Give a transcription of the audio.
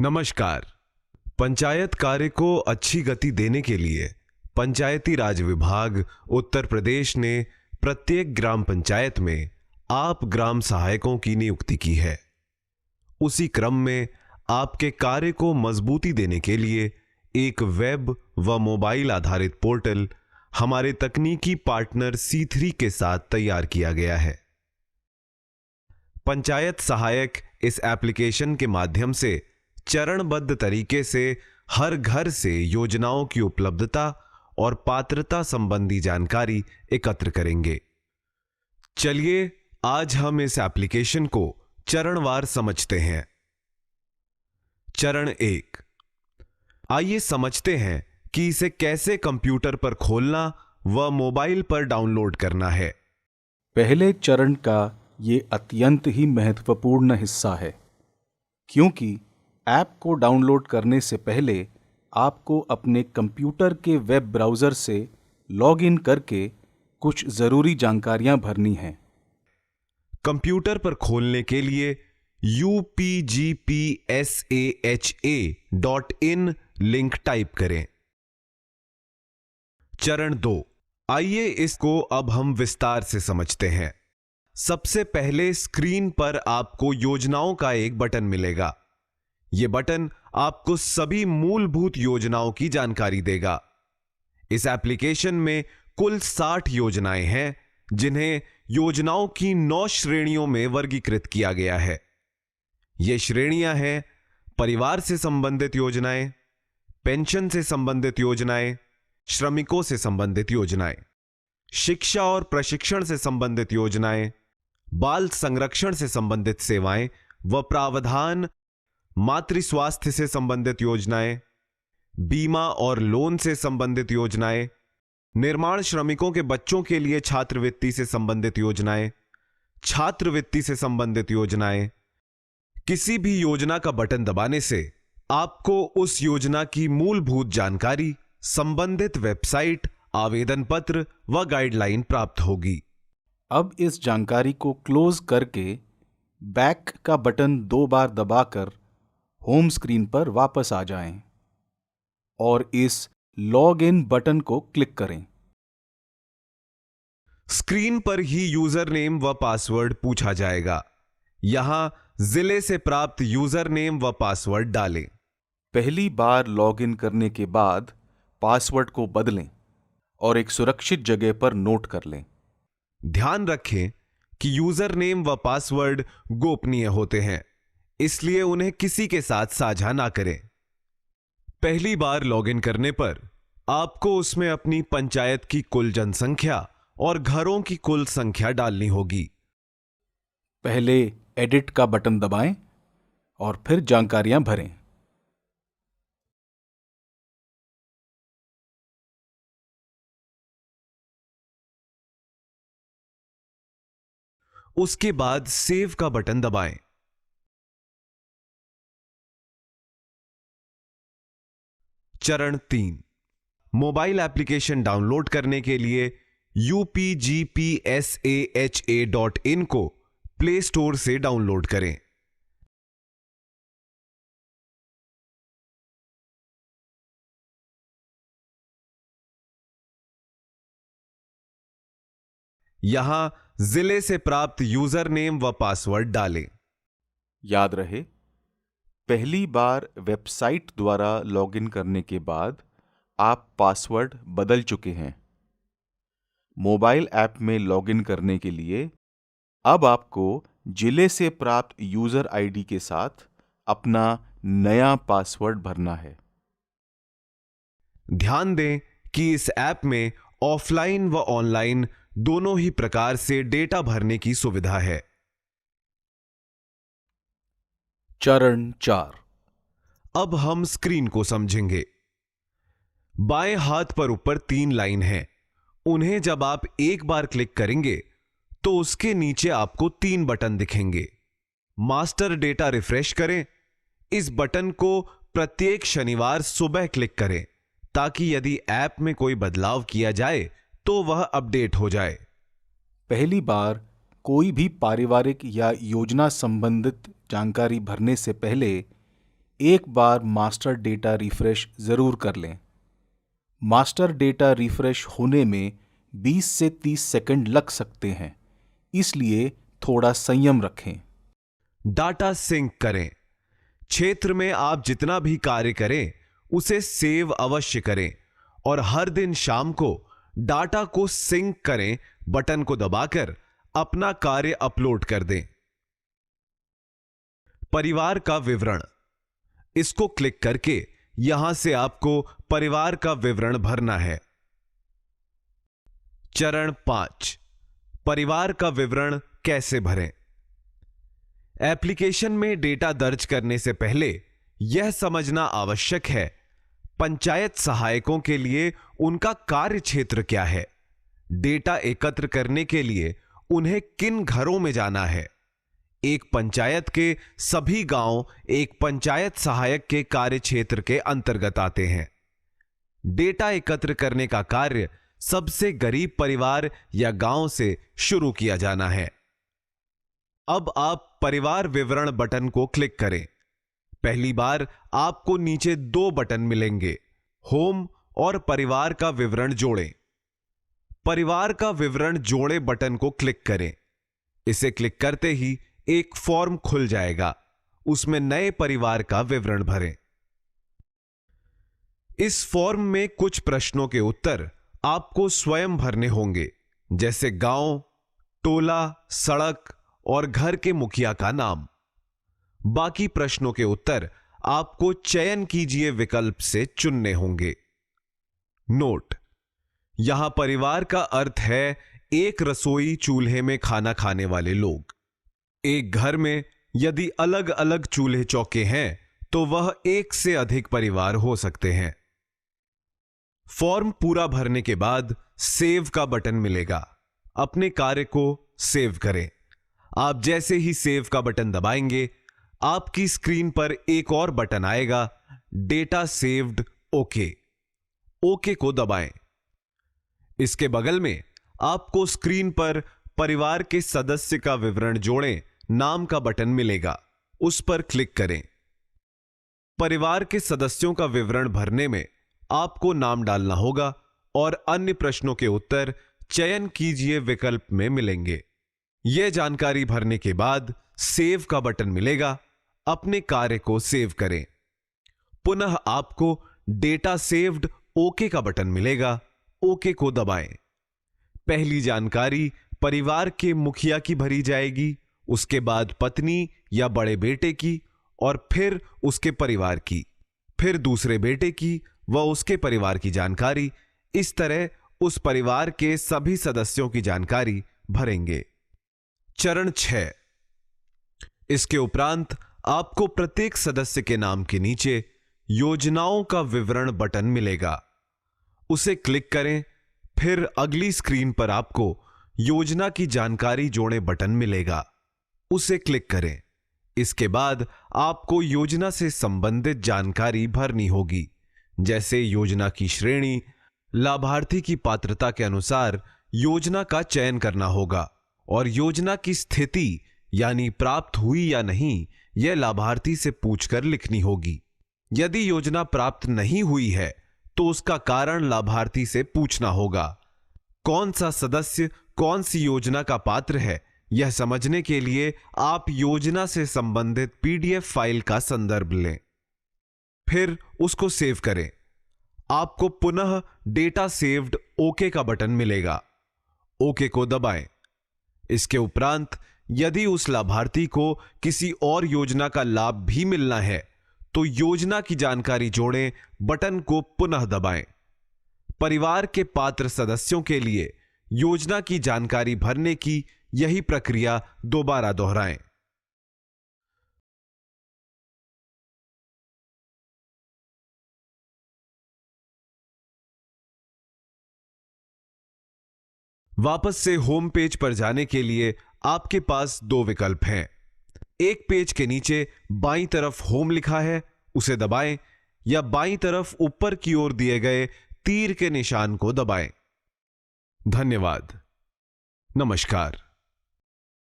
नमस्कार। पंचायत कार्य को अच्छी गति देने के लिए पंचायती राज विभाग उत्तर प्रदेश ने प्रत्येक ग्राम पंचायत में आप ग्राम सहायकों की नियुक्ति की है। उसी क्रम में आपके कार्य को मजबूती देने के लिए एक वेब व मोबाइल आधारित पोर्टल हमारे तकनीकी पार्टनर C3 के साथ तैयार किया गया है। पंचायत सहायक इस एप्लीकेशन के माध्यम से चरणबद्ध तरीके से हर घर से योजनाओं की उपलब्धता और पात्रता संबंधी जानकारी एकत्र करेंगे। चलिए आज हम इस एप्लीकेशन को चरणवार समझते हैं। चरण 1, आइए समझते हैं कि इसे कैसे कंप्यूटर पर खोलना व मोबाइल पर डाउनलोड करना है। पहले चरण का ये अत्यंत ही महत्वपूर्ण हिस्सा है, क्योंकि ऐप को डाउनलोड करने से पहले आपको अपने कंप्यूटर के वेब ब्राउज़र से लॉगिन करके कुछ ज़रूरी जानकारियां भरनी हैं। कंप्यूटर पर खोलने के लिए upgpsaha.in लिंक टाइप करें। चरण 2, आइए इसको अब हम विस्तार से समझते हैं। सबसे पहले स्क्रीन पर आपको योजनाओं का एक बटन मिलेगा। यह बटन आपको सभी मूलभूत योजनाओं की जानकारी देगा। इस एप्लीकेशन में कुल 60 योजनाएं हैं, जिन्हें योजनाओं की 9 श्रेणियों में वर्गीकृत किया गया है। ये श्रेणियां हैं परिवार से संबंधित योजनाएं, पेंशन से संबंधित योजनाएं, श्रमिकों से संबंधित योजनाएं, शिक्षा और प्रशिक्षण से संबंधित योजनाएं, बाल संरक्षण से संबंधित सेवाएं व प्रावधान, मातृ स्वास्थ्य से संबंधित योजनाएं, बीमा और लोन से संबंधित योजनाएं, निर्माण श्रमिकों के बच्चों के लिए छात्रवृत्ति से संबंधित योजनाएं, छात्रवृत्ति से संबंधित योजनाएं। किसी भी योजना का बटन दबाने से आपको उस योजना की मूलभूत जानकारी, संबंधित वेबसाइट, आवेदन पत्र व गाइडलाइन प्राप्त होगी। अब इस जानकारी को क्लोज करके बैक का बटन 2 बार दबाकर होम स्क्रीन पर वापस आ जाएं और इस लॉग इन बटन को क्लिक करें। स्क्रीन पर ही यूजर नेम व पासवर्ड पूछा जाएगा। यहां जिले से प्राप्त यूजर नेम व पासवर्ड डालें। पहली बार लॉग इन करने के बाद पासवर्ड को बदलें और एक सुरक्षित जगह पर नोट कर लें। ध्यान रखें कि यूजर नेम व पासवर्ड गोपनीय होते हैं, इसलिए उन्हें किसी के साथ साझा ना करें। पहली बार लॉगिन करने पर आपको उसमें अपनी पंचायत की कुल जनसंख्या और घरों की कुल संख्या डालनी होगी। पहले एडिट का बटन दबाएं और फिर जानकारियां भरें। उसके बाद सेव का बटन दबाएं। चरण 3, मोबाइल एप्लीकेशन डाउनलोड करने के लिए upgpsaha.in को प्ले स्टोर से डाउनलोड करें। यहां जिले से प्राप्त यूजर नेम व पासवर्ड डालें। याद रहे, पहली बार वेबसाइट द्वारा लॉगिन करने के बाद आप पासवर्ड बदल चुके हैं। मोबाइल ऐप में लॉगिन करने के लिए अब आपको जिले से प्राप्त यूजर आईडी के साथ अपना नया पासवर्ड भरना है। ध्यान दें कि इस ऐप में ऑफलाइन व ऑनलाइन दोनों ही प्रकार से डेटा भरने की सुविधा है। चरण 4, अब हम स्क्रीन को समझेंगे। बाएं हाथ पर ऊपर 3 लाइन हैं। उन्हें जब आप एक बार क्लिक करेंगे तो उसके नीचे आपको 3 बटन दिखेंगे। मास्टर डेटा रिफ्रेश करें। इस बटन को प्रत्येक शनिवार सुबह क्लिक करें, ताकि यदि ऐप में कोई बदलाव किया जाए तो वह अपडेट हो जाए। पहली बार कोई भी पारिवारिक या योजना संबंधित जानकारी भरने से पहले एक बार मास्टर डेटा रिफ्रेश ज़रूर कर लें। मास्टर डेटा रिफ्रेश होने में 20 से 30 सेकंड लग सकते हैं, इसलिए थोड़ा संयम रखें। डाटा सिंक करें। क्षेत्र में आप जितना भी कार्य करें उसे सेव अवश्य करें और हर दिन शाम को डाटा को सिंक करें बटन को दबाकर अपना कार्य अपलोड कर दें। परिवार का विवरण, इसको क्लिक करके यहां से आपको परिवार का विवरण भरना है। चरण 5, परिवार का विवरण कैसे भरें। एप्लीकेशन में डेटा दर्ज करने से पहले यह समझना आवश्यक है पंचायत सहायकों के लिए उनका कार्य क्षेत्र क्या है, डेटा एकत्र करने के लिए उन्हें किन घरों में जाना है। एक पंचायत के सभी गांव एक पंचायत सहायक के कार्य क्षेत्र के अंतर्गत आते हैं। डेटा एकत्र करने का कार्य सबसे गरीब परिवार या गांव से शुरू किया जाना है। अब आप परिवार विवरण बटन को क्लिक करें। पहली बार आपको नीचे 2 बटन मिलेंगे, होम और परिवार का विवरण जोड़ें। परिवार का विवरण जोड़े बटन को क्लिक करें। इसे क्लिक करते ही एक फॉर्म खुल जाएगा, उसमें नए परिवार का विवरण भरें। इस फॉर्म में कुछ प्रश्नों के उत्तर आपको स्वयं भरने होंगे, जैसे गांव, टोला, सड़क और घर के मुखिया का नाम। बाकी प्रश्नों के उत्तर आपको चयन कीजिए विकल्प से चुनने होंगे। नोट: यहां परिवार का अर्थ है एक रसोई चूल्हे में खाना खाने वाले लोग। एक घर में यदि अलग अलग चूल्हे चौके हैं तो वह एक से अधिक परिवार हो सकते हैं। फॉर्म पूरा भरने के बाद सेव का बटन मिलेगा। अपने कार्य को सेव करें। आप जैसे ही सेव का बटन दबाएंगे, आपकी स्क्रीन पर एक और बटन आएगा, डेटा सेव्ड, ओके। ओके को दबाएं। इसके बगल में आपको स्क्रीन पर परिवार के सदस्य का विवरण जोड़ें नाम का बटन मिलेगा, उस पर क्लिक करें। परिवार के सदस्यों का विवरण भरने में आपको नाम डालना होगा और अन्य प्रश्नों के उत्तर चयन कीजिए विकल्प में मिलेंगे। यह जानकारी भरने के बाद सेव का बटन मिलेगा। अपने कार्य को सेव करें। पुनः आपको डेटा सेव्ड, ओके का बटन मिलेगा, ओके को दबाएं। पहली जानकारी परिवार के मुखिया की भरी जाएगी, उसके बाद पत्नी या बड़े बेटे की और फिर उसके परिवार की, फिर दूसरे बेटे की व उसके परिवार की जानकारी। इस तरह उस परिवार के सभी सदस्यों की जानकारी भरेंगे। चरण 6, इसके उपरांत आपको प्रत्येक सदस्य के नाम के नीचे योजनाओं का विवरण बटन मिलेगा, उसे क्लिक करें। फिर अगली स्क्रीन पर आपको योजना की जानकारी जोड़े बटन मिलेगा, उसे क्लिक करें। इसके बाद आपको योजना से संबंधित जानकारी भरनी होगी, जैसे योजना की श्रेणी, लाभार्थी की पात्रता के अनुसार योजना का चयन करना होगा और योजना की स्थिति यानी प्राप्त हुई या नहीं, यह लाभार्थी से पूछकर लिखनी होगी। यदि योजना प्राप्त नहीं हुई है तो उसका कारण लाभार्थी से पूछना होगा। कौन सा सदस्य कौन सी योजना का पात्र है, यह समझने के लिए आप योजना से संबंधित पीडीएफ फाइल का संदर्भ लें, फिर उसको सेव करें। आपको पुनः डेटा सेव्ड, ओके का बटन मिलेगा, ओके को दबाएं। इसके उपरांत यदि उस लाभार्थी को किसी और योजना का लाभ भी मिलना है तो योजना की जानकारी जोड़ें बटन को पुनः दबाएं। परिवार के पात्र सदस्यों के लिए योजना की जानकारी भरने की यही प्रक्रिया दोबारा दोहराएं। वापस से होम पेज पर जाने के लिए आपके पास 2 विकल्प हैं। एक पेज के नीचे बाईं तरफ होम लिखा है, उसे दबाएं, या बाईं तरफ ऊपर की ओर दिए गए तीर के निशान को दबाएं। धन्यवाद। नमस्कार।